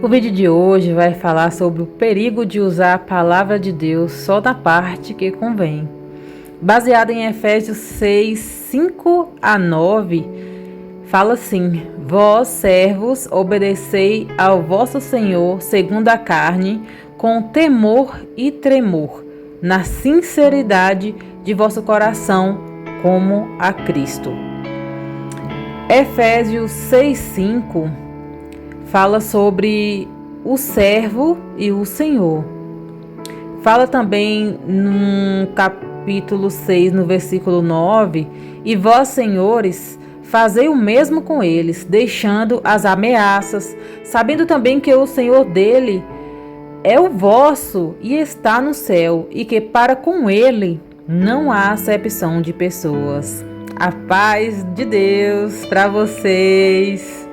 O vídeo de hoje vai falar sobre o perigo de usar a palavra de Deus só na parte que convém. Baseado em Efésios 6, 5 a 9, fala assim: Vós, servos, obedecei ao vosso Senhor segundo a carne, com temor e tremor, na sinceridade de vosso coração, como a Cristo. Efésios 6:5 fala sobre o servo e o Senhor. Fala também no capítulo 6, no versículo 9, e vós, senhores, fazei o mesmo com eles, deixando as ameaças, sabendo também que o Senhor dele é o vosso e está no céu, e que para com ele não há acepção de pessoas. A paz de Deus para vocês.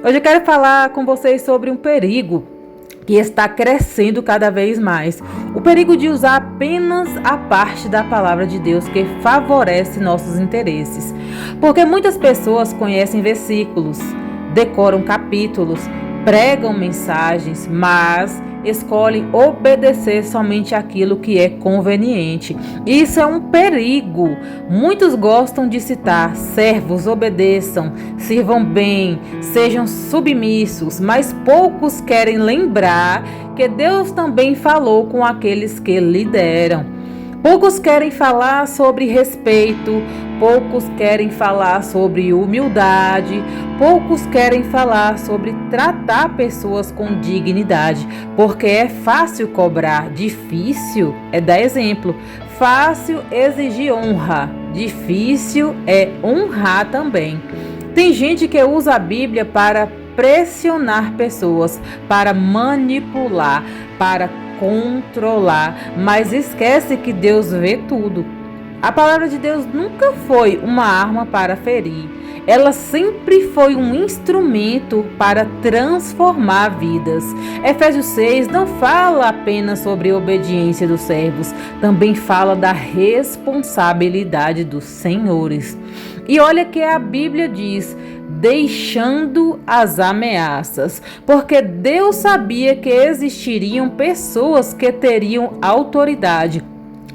Hoje eu quero falar com vocês sobre um perigo que está crescendo cada vez mais. O perigo de usar apenas a parte da palavra de Deus que favorece nossos interesses. Porque muitas pessoas conhecem versículos, decoram capítulos, pregam mensagens, mas escolhem obedecer somente aquilo que é conveniente. Isso é um perigo. Muitos gostam de citar: servos, obedeçam, sirvam bem, sejam submissos, mas poucos querem lembrar que Deus também falou com aqueles que lideram. Poucos querem falar sobre respeito, poucos querem falar sobre humildade, poucos querem falar sobre tratar pessoas com dignidade, porque é fácil cobrar, difícil é dar exemplo. Fácil exigir honra, difícil é honrar também. Tem gente que usa a Bíblia para pressionar pessoas, para manipular, para controlar, mas esquece que Deus vê tudo. A palavra de Deus nunca foi uma arma para ferir. Ela sempre foi um instrumento para transformar vidas. Efésios 6 não fala apenas sobre a obediência dos servos, também fala da responsabilidade dos senhores. E olha que a Bíblia diz: deixando as ameaças, porque Deus sabia que existiriam pessoas que teriam autoridade,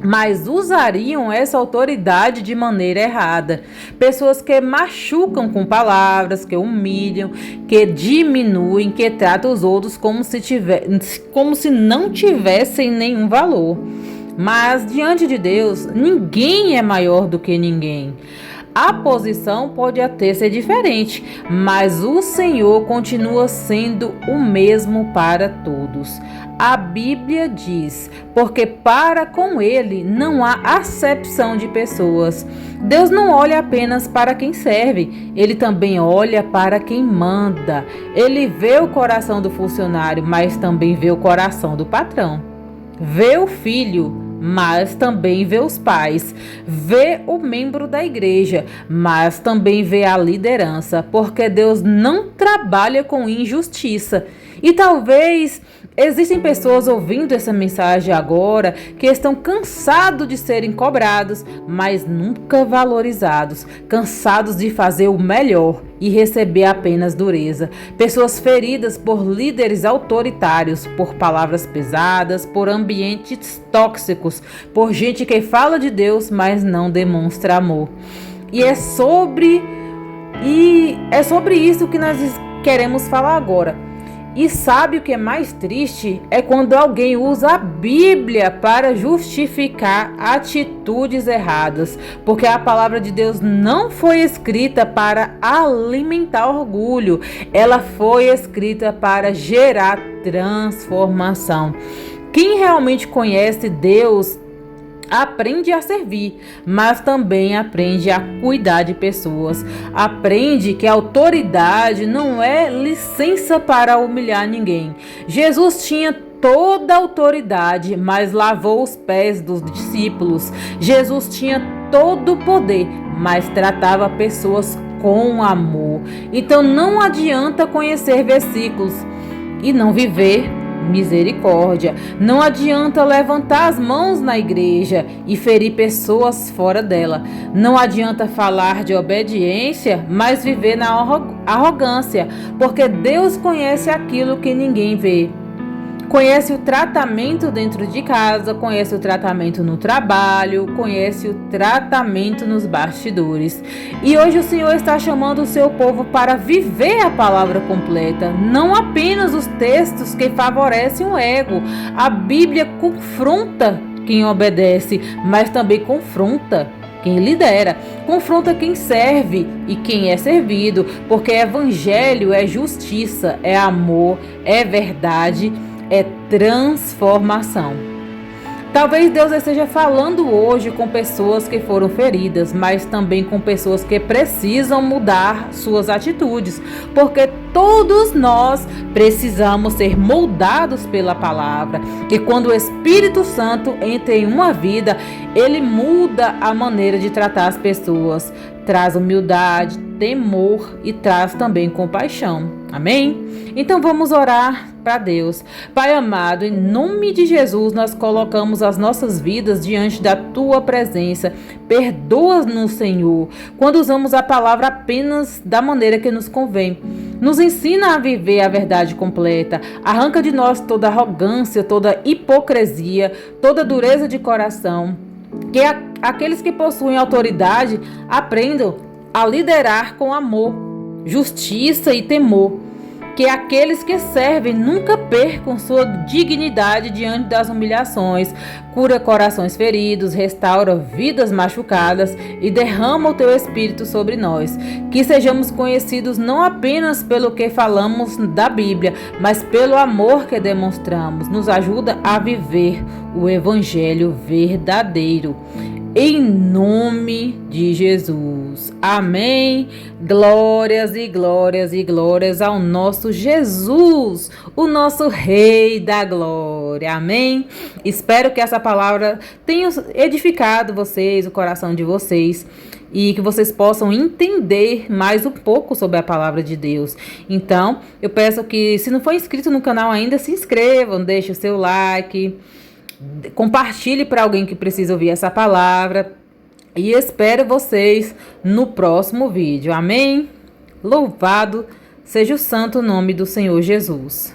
mas usariam essa autoridade de maneira errada. Pessoas que machucam com palavras, que humilham, que diminuem, que tratam os outros como se não tivessem nenhum valor. Mas diante de Deus, ninguém é maior do que ninguém. A posição pode até ser diferente, mas o Senhor continua sendo o mesmo para todos. A Bíblia diz: porque para com ele não há acepção de pessoas. Deus não olha apenas para quem serve, ele também olha para quem manda. Ele vê o coração do funcionário, mas também vê o coração do patrão. Vê o filho, mas também vê os pais, vê o membro da igreja, mas também vê a liderança, porque Deus não trabalha com injustiça. E talvez existem pessoas ouvindo essa mensagem agora que estão cansados de serem cobrados, mas nunca valorizados, cansados de fazer o melhor e receber apenas dureza. Pessoas feridas por líderes autoritários, por palavras pesadas, por ambientes tóxicos, por gente que fala de Deus, mas não demonstra amor. E é sobre isso que nós queremos falar agora. E sabe o que é mais triste? É quando alguém usa a Bíblia para justificar atitudes erradas, porque a palavra de Deus não foi escrita para alimentar orgulho, ela foi escrita para gerar transformação. Quem realmente conhece Deus aprende a servir, mas também aprende a cuidar de pessoas. Aprende que a autoridade não é licença para humilhar ninguém. Jesus tinha toda a autoridade, mas lavou os pés dos discípulos. Jesus tinha todo o poder, mas tratava pessoas com amor. Então não adianta conhecer versículos e não viver misericórdia. Não adianta levantar as mãos na igreja e ferir pessoas fora dela. Não adianta falar de obediência, mas viver na arrogância, porque Deus conhece aquilo que ninguém vê. Conhece o tratamento dentro de casa, conhece o tratamento no trabalho, conhece o tratamento nos bastidores. E hoje o Senhor está chamando o seu povo para viver a palavra completa, não apenas os textos que favorecem o ego. A Bíblia confronta quem obedece, mas também confronta quem lidera, confronta quem serve e quem é servido, porque evangelho é justiça, é amor, é verdade, é transformação. Talvez Deus esteja falando hoje com pessoas que foram feridas, mas também com pessoas que precisam mudar suas atitudes, porque todos nós precisamos ser moldados pela palavra. E quando o Espírito Santo entra em uma vida, ele muda a maneira de tratar as pessoas, traz humildade, temor e traz também compaixão. Amém? Então vamos orar para Deus. Pai amado, em nome de Jesus, nós colocamos as nossas vidas diante da Tua presença. Perdoa-nos, Senhor, quando usamos a palavra apenas da maneira que nos convém. Nos ensina a viver a verdade completa. Arranca de nós toda arrogância, toda hipocrisia, toda dureza de coração. Que aqueles que possuem autoridade aprendam a liderar com amor, justiça e temor. Que aqueles que servem nunca percam sua dignidade diante das humilhações. Cura corações feridos, restaura vidas machucadas e derrama o Teu Espírito sobre nós. Que sejamos conhecidos não apenas pelo que falamos da Bíblia, mas pelo amor que demonstramos. Nos ajuda a viver o Evangelho verdadeiro. Em nome de Jesus. Amém. Glórias e glórias e glórias ao nosso Jesus, o nosso Rei da Glória. Amém. Espero que essa palavra tenha edificado vocês, o coração de vocês, e que vocês possam entender mais um pouco sobre a palavra de Deus. Então, eu peço que, se não for inscrito no canal ainda, se inscrevam, deixe o seu like, compartilhe para alguém que precisa ouvir essa palavra e espero vocês no próximo vídeo. Amém? Louvado seja o santo nome do Senhor Jesus.